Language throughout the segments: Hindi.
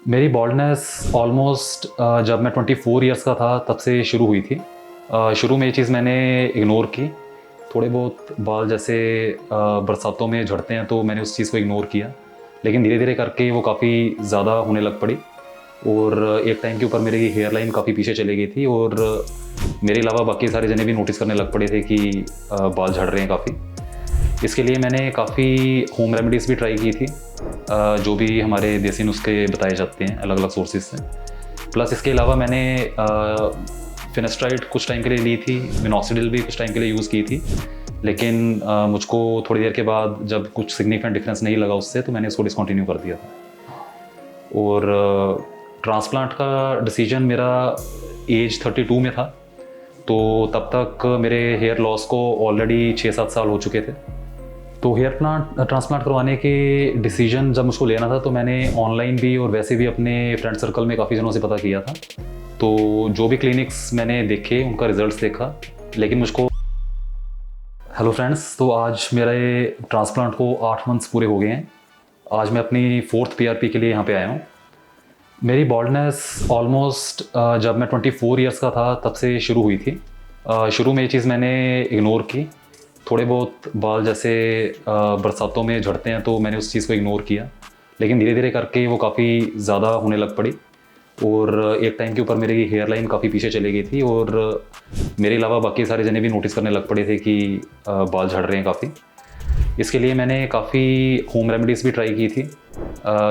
मेरी बॉल्डनेस ऑलमोस्ट जब मैं 24 इयर्स का था तब से शुरू हुई थी। शुरू में ये चीज़ मैंने इग्नोर की। थोड़े बहुत बाल जैसे बरसातों में झड़ते हैं तो मैंने उस चीज़ को इग्नोर किया, लेकिन धीरे धीरे करके वो काफ़ी ज़्यादा होने लग पड़ी और एक टाइम के ऊपर मेरी हेयर लाइन काफ़ी पीछे चली गई थी और मेरे अलावा बाकी सारे जने भी नोटिस करने लग पड़े थे कि बाल झड़ रहे हैं काफ़ी। इसके लिए मैंने काफ़ी होम रेमेडीज़ भी ट्राई की थी, जो भी हमारे देसी नुस्खे बताए जाते हैं अलग अलग सोर्सेज से। प्लस इसके अलावा मैंने फिनेस्ट्राइड कुछ टाइम के लिए ली थी, मिनॉक्सिडिल भी कुछ टाइम के लिए यूज़ की थी, लेकिन मुझको थोड़ी देर के बाद जब कुछ सिग्निफिकेंट डिफरेंस नहीं लगा उससे, तो मैंने उसको डिसकंटिन्यू कर दिया था। और ट्रांसप्लांट का डिसीजन मेरा एज 32 में था, तो तब तक मेरे हेयर लॉस को ऑलरेडी 6-7 साल हो चुके थे। तो हेयर ट्रांसप्लांट करवाने के डिसीजन जब मुझको लेना था तो मैंने ऑनलाइन भी और वैसे भी अपने फ्रेंड सर्कल में काफ़ी जनों से पता किया था। तो जो भी क्लिनिक्स मैंने देखे उनका रिजल्ट्स देखा, लेकिन मुझको हेलो फ्रेंड्स, तो आज मेरे ट्रांसप्लांट को 8 मंथ्स पूरे हो गए हैं। आज मैं अपनी 4th PRP के लिए यहाँ पे आया हूँ। मेरी बॉल्डनेस ऑलमोस्ट जब मैं 24 इयर्स का था तब से शुरू हुई थी। शुरू में ये चीज़ मैंने इग्नोर की। थोड़े बहुत बाल जैसे बरसातों में झड़ते हैं तो मैंने उस चीज़ को इग्नोर किया, लेकिन धीरे धीरे करके वो काफ़ी ज़्यादा होने लग पड़ी और एक टाइम के ऊपर मेरी हेयर लाइन काफ़ी पीछे चली गई थी और मेरे अलावा बाकी सारे जने भी नोटिस करने लग पड़े थे कि बाल झड़ रहे हैं काफ़ी। इसके लिए मैंने काफ़ी होम रेमेडीज़ भी ट्राई की थी,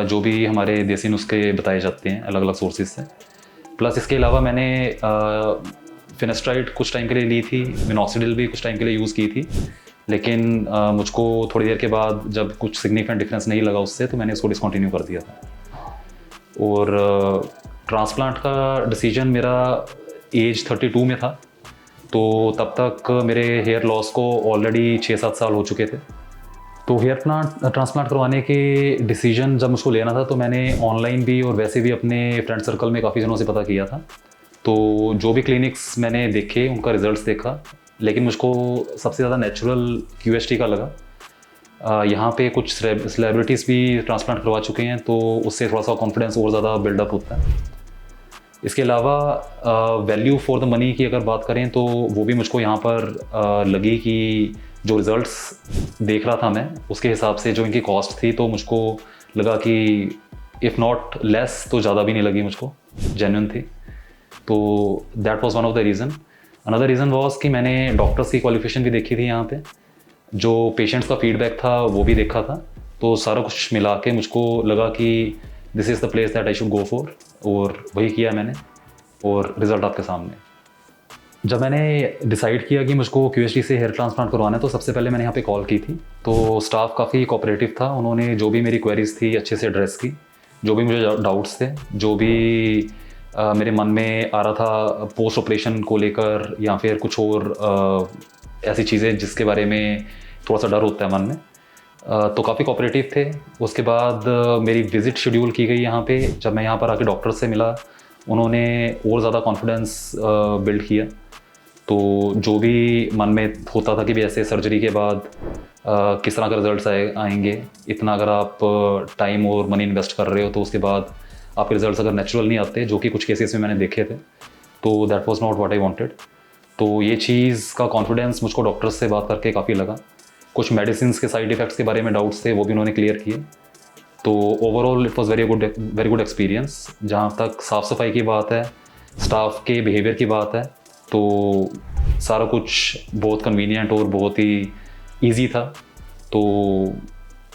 जो भी हमारे देसी नुस्खे बताए जाते हैं अलग अलग सोर्सेज से। प्लस इसके अलावा मैंने फिनेस्ट्राइड कुछ टाइम के लिए ली थी, मिनॉक्सिडिल भी कुछ टाइम के लिए यूज़ की थी, लेकिन मुझको थोड़ी देर के बाद जब कुछ सिग्निफिकेंट डिफरेंस नहीं लगा उससे, तो मैंने उसको डिसकंटिन्यू कर दिया था। और ट्रांसप्लांट का डिसीजन मेरा एज 32 में था, तो तब तक मेरे हेयर लॉस को ऑलरेडी 6-7 साल हो चुके थे। तो हेयर ट्रांसप्लांट करवाने के डिसीजन जब मुझको लेना था तो मैंने ऑनलाइन भी और वैसे भी अपने फ्रेंड सर्कल में काफ़ी जनों से पता किया था। तो जो भी क्लिनिक्स मैंने देखे उनका रिजल्ट्स देखा, लेकिन मुझको सबसे ज़्यादा नेचुरल QHT का लगा। यहाँ पे कुछ सेलिब्रिटीज़ भी ट्रांसप्लांट करवा चुके हैं, तो उससे थोड़ा सा कॉन्फिडेंस और ज़्यादा बिल्डअप होता है। इसके अलावा वैल्यू फॉर द मनी की अगर बात करें तो वो भी मुझको यहाँ पर लगी कि जो रिज़ल्ट्स देख रहा था मैं, उसके हिसाब से जो इनकी कॉस्ट थी, तो मुझको लगा कि इफ़ नॉट लेस तो ज़्यादा भी नहीं लगी मुझको, जेन्युइन थी। तो that was one of the reason. Another reason was कि मैंने डॉक्टर्स की क्वालिफिकेशन भी देखी थी यहाँ पे, जो पेशेंट्स का फीडबैक था वो भी देखा था। तो सारा कुछ मिला के मुझको लगा कि this is the place that I should go for, और वही किया मैंने, और रिज़ल्ट आपके सामने। जब मैंने डिसाइड किया कि मुझको QHT से हेयर ट्रांसप्लांट करवाना है, तो सबसे पहले मैंने यहाँ पे कॉल की थी। तो स्टाफ काफ़ी कोऑपरेटिव था, उन्होंने जो भी मेरी क्वेरीज थी अच्छे से एड्रेस की। जो भी मुझे डाउट्स थे, जो भी मेरे मन में आ रहा था पोस्ट ऑपरेशन को लेकर, या फिर कुछ और ऐसी चीज़ें जिसके बारे में थोड़ा सा डर होता है मन में, तो काफ़ी कोऑपरेटिव थे। उसके बाद मेरी विज़िट शेड्यूल की गई यहाँ पे। जब मैं यहाँ पर आके डॉक्टर से मिला, उन्होंने और ज़्यादा कॉन्फिडेंस बिल्ड किया। तो जो भी मन में होता था कि भी ऐसे सर्जरी के बाद किस तरह का रिजल्ट्स आएंगे, इतना अगर आप टाइम और मनी इन्वेस्ट कर रहे हो तो उसके बाद आपके रिजल्ट्स अगर नेचुरल नहीं आते, जो कि कुछ केसेस में मैंने देखे थे, तो that was not what I wanted. तो ये चीज़ का कॉन्फिडेंस मुझको डॉक्टर्स से बात करके काफ़ी लगा। कुछ मेडिसिन के साइड इफ़ेक्ट्स के बारे में डाउट्स थे, वो भी उन्होंने क्लियर किए। तो overall it was very good experience. जहाँ तक साफ़ सफाई की बात है, स्टाफ के बिहेवियर की बात है, तो सारा कुछ बहुत कन्वीनियंट और बहुत ही ईजी था। तो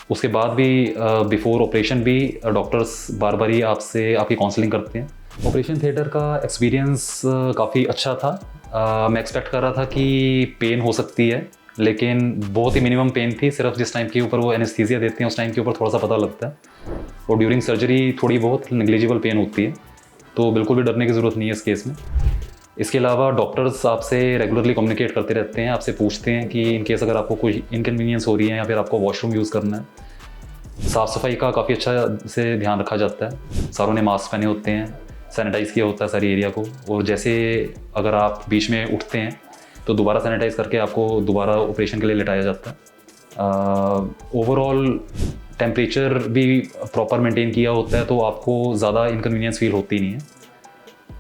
उसके बाद भी बिफोर ऑपरेशन भी डॉक्टर्स बार बार ही आपसे आपकी काउंसलिंग करते हैं। ऑपरेशन थिएटर का एक्सपीरियंस काफ़ी अच्छा था। मैं एक्सपेक्ट कर रहा था कि पेन हो सकती है, लेकिन बहुत ही मिनिमम पेन थी। सिर्फ जिस टाइम के ऊपर वो एनेस्थीसिया देते हैं उस टाइम के ऊपर थोड़ा सा पता लगता है, और ड्यूरिंग सर्जरी थोड़ी बहुत नेग्लिजिबल पेन होती है। तो बिल्कुल भी डरने की ज़रूरत नहीं है इस केस में। इसके अलावा डॉक्टर्स आपसे रेगुलरली कम्युनिकेट करते रहते हैं, आपसे पूछते हैं कि इन केस अगर आपको कोई इनकन्वीनियंस हो रही है या फिर आपको वॉशरूम यूज़ करना है। साफ़ सफाई का काफ़ी अच्छा से ध्यान रखा जाता है। सारों ने मास्क पहने होते हैं, सैनिटाइज़ किया होता है सारी एरिया को, और जैसे अगर आप बीच में उठते हैं तो दोबारा सैनिटाइज़ करके आपको दोबारा ऑपरेशन के लिए लिटाया जाता है। ओवरऑल टेम्परेचर भी प्रॉपर मेंटेन किया होता है तो आपको ज़्यादा इनकन्वीनियंस फील होती नहीं है।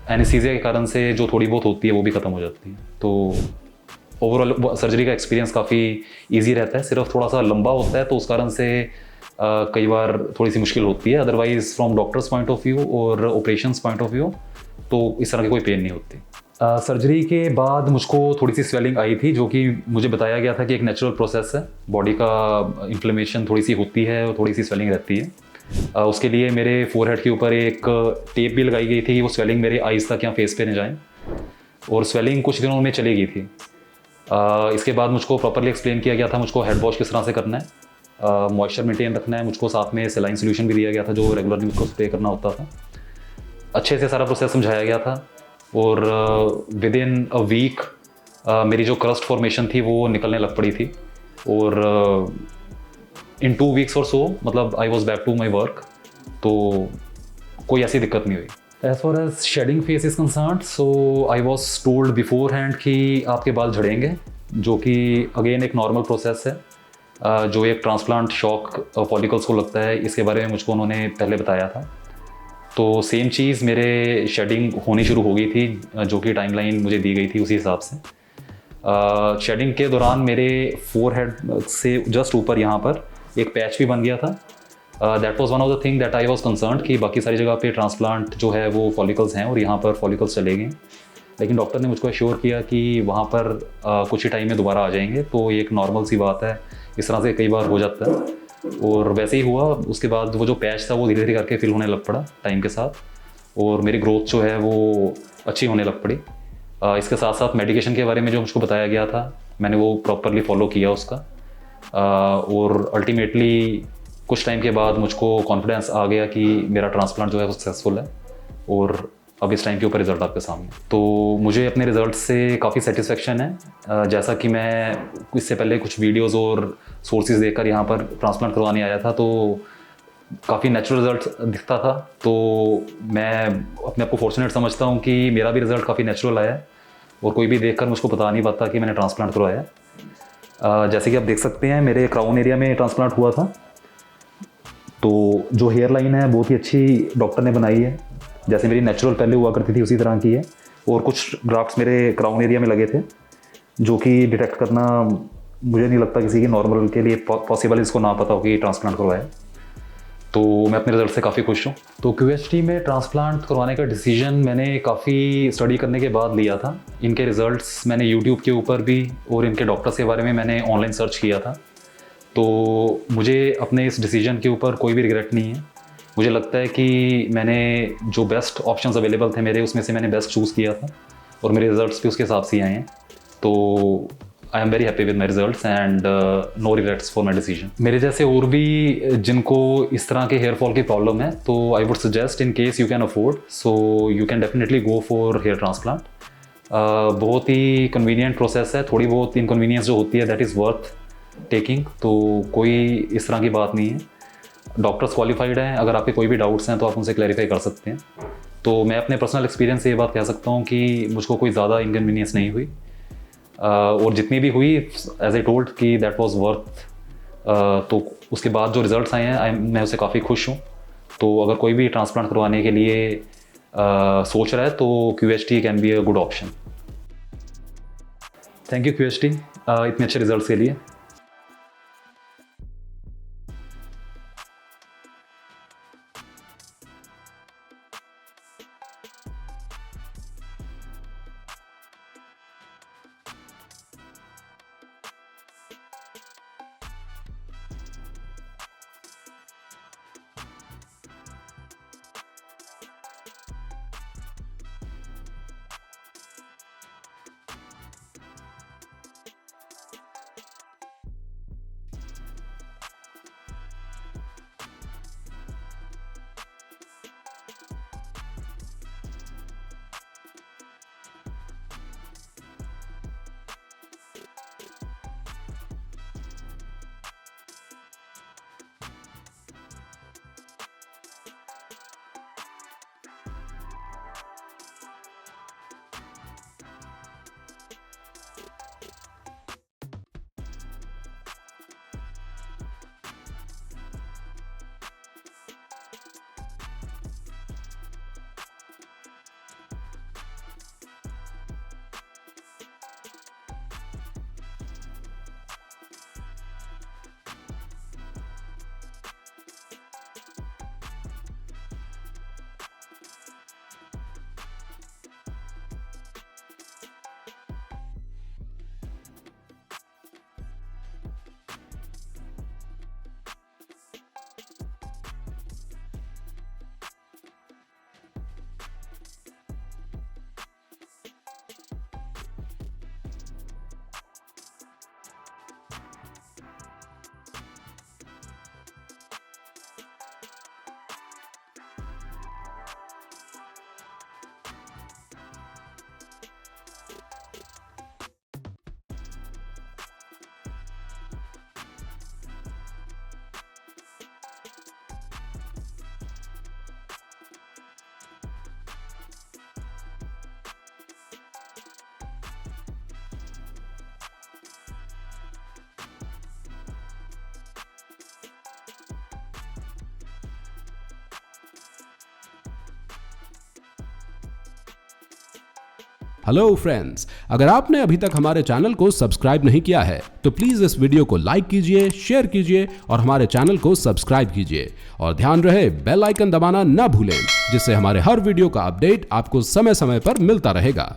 एनेस्थीसिया के कारण से जो थोड़ी बहुत होती है वो भी ख़त्म हो जाती है। तो ओवरऑल सर्जरी का एक्सपीरियंस काफ़ी ईजी रहता है, सिर्फ थोड़ा सा लंबा होता है तो उस कारण से कई बार थोड़ी सी मुश्किल होती है। Otherwise from doctors point of view और ऑपरेशंस पॉइंट ऑफ व्यू तो इस तरह की कोई पेन नहीं होती। सर्जरी के बाद मुझको थोड़ी सी स्वेलिंग आई थी, जो कि मुझे बताया गया था कि एक नेचुरल प्रोसेस है, बॉडी का इन्फ्लेमेशन थोड़ी सी होती है और थोड़ी सी स्वेलिंग रहती है। उसके लिए मेरे फोरहेड के ऊपर एक टेप भी लगाई गई थी कि वो स्वेलिंग मेरे आइज़ तक या फेस पे न जाए, और स्वेलिंग कुछ दिनों में चली गई थी। इसके बाद मुझको प्रॉपरली एक्सप्लेन किया गया था मुझको हेड वॉश किस तरह से करना है, मॉइस्चर मेंटेन रखना है, मुझको साथ में सेलाइन सोल्यूशन भी दिया गया था जो रेगुलरली मुझको स्प्रे करना होता था। अच्छे से सारा प्रोसेस समझाया गया था और विद इन अ वीक मेरी जो क्रस्ट फॉर्मेशन थी वो निकलने लग पड़ी थी, और इन 2 वीक्स और सो मतलब I was back to my work, तो कोई ऐसी दिक्कत नहीं हुई। As far as shedding face is concern, so I was told beforehand कि आपके बाल झड़ेंगे, जो कि अगेन एक नॉर्मल प्रोसेस है, जो एक ट्रांसप्लांट शॉक फॉलिकल्स को लगता है, इसके बारे में मुझको उन्होंने पहले बताया था। तो सेम चीज़ मेरे शेडिंग होनी शुरू हो गई थी, जो कि टाइमलाइन मुझे दी गई थी उसी हिसाब से। शेडिंग के दौरान मेरे फोरहेड से जस्ट ऊपर यहाँ पर एक पैच भी बन गया था। That was one of the thing that I was concerned कि बाकी सारी जगह पे ट्रांसप्लांट जो है वो फॉलिकल्स हैं और यहाँ पर फॉलिकल्स चले गए, लेकिन डॉक्टर ने मुझको एश्योर किया कि वहाँ पर कुछ ही टाइम में दोबारा आ जाएंगे, तो ये एक नॉर्मल सी बात है, इस तरह से कई बार हो जाता है। और वैसे ही हुआ। उसके बाद वो जो पैच था वो धीरे धीरे करके फिल होने लग पड़ा टाइम के साथ, और मेरी ग्रोथ जो है वो अच्छी होने लग पड़ी। इसके साथ साथ मेडिकेशन के बारे में जो मुझको बताया गया था मैंने वो प्रॉपरली फॉलो किया उसका, और अल्टीमेटली कुछ टाइम के बाद मुझको कॉन्फिडेंस आ गया कि मेरा ट्रांसप्लांट जो है वो सक्सेसफुल है, और अब इस टाइम के ऊपर रिज़ल्ट आपके सामने। तो मुझे अपने रिज़ल्ट से काफ़ी सेटिस्फेक्शन है। जैसा कि मैं इससे पहले कुछ वीडियोस और सोर्सेज देखकर यहाँ पर ट्रांसप्लांट करवाने आया था, तो काफ़ी नेचुरल रिज़ल्ट दिखता था, तो मैं अपने आप को फॉर्चुनेट समझता हूँ कि मेरा भी रिज़ल्ट काफ़ी नेचुरल आया है, और कोई भी देखकर मुझको बता नहीं पाता कि मैंने ट्रांसप्लांट करवाया है। जैसे कि आप देख सकते हैं मेरे क्राउन एरिया में ट्रांसप्लांट हुआ था, तो जो हेयर लाइन है बहुत ही अच्छी डॉक्टर ने बनाई है, जैसे मेरी नेचुरल पहले हुआ करती थी उसी तरह की है। और कुछ ग्राफ्ट्स मेरे क्राउन एरिया में लगे थे जो कि डिटेक्ट करना मुझे नहीं लगता किसी की नॉर्मल के लिए पॉसिबल, इसको ना पता हो कि ट्रांसप्लांट करवाया। तो मैं अपने रिजल्ट से काफ़ी खुश हूँ। तो क्यूएचटी में ट्रांसप्लांट करवाने का डिसीजन मैंने काफ़ी स्टडी करने के बाद लिया था। इनके रिज़ल्ट्स मैंने यूट्यूब के ऊपर भी, और इनके डॉक्टर्स के बारे में मैंने ऑनलाइन सर्च किया था, तो मुझे अपने इस डिसीजन के ऊपर कोई भी रिग्रेट नहीं है। मुझे लगता है कि मैंने जो बेस्ट ऑप्शंस अवेलेबल थे मेरे, उसमें से मैंने बेस्ट चूज़ किया था, और मेरे रिजल्ट्स भी उसके हिसाब से आए हैं। तो I am very happy with my results and no regrets for my decision. मेरे जैसे और भी जिनको इस तरह के हेयर फॉल की प्रॉब्लम है, तो I would suggest in case you can afford, so you can definitely go for hair transplant. बहुत ही कन्वीनियंट प्रोसेस है, थोड़ी बहुत इनकन्वीनियंस जो होती है दैट इज़ वर्थ टेकिंग, तो कोई इस तरह की बात नहीं है। डॉक्टर्स क्वालिफाइड हैं, अगर आपके कोई भी डाउट्स हैं तो आप उनसे क्लैरिफाई कर सकते हैं। तो मैं अपने पर्सनल एक्सपीरियंस से ये बात कह सकता हूँ कि मुझको कोई ज़्यादा इनकन्वीनियंस नहीं हुई, और जितनी भी हुई एज ए टोल्ड कि दैट वाज वर्थ। तो उसके बाद जो रिजल्ट्स आए हैं मैं उससे काफ़ी खुश हूँ। तो अगर कोई भी ट्रांसप्लांट करवाने के लिए सोच रहा है तो QHT can be a good option. Thank you QHT इतने अच्छे रिजल्ट्स के लिए। हेलो फ्रेंड्स, अगर आपने अभी तक हमारे चैनल को सब्सक्राइब नहीं किया है तो प्लीज इस वीडियो को लाइक कीजिए, शेयर कीजिए और हमारे चैनल को सब्सक्राइब कीजिए। और ध्यान रहे बेल आइकन दबाना ना भूलें, जिससे हमारे हर वीडियो का अपडेट आपको समय समय पर मिलता रहेगा।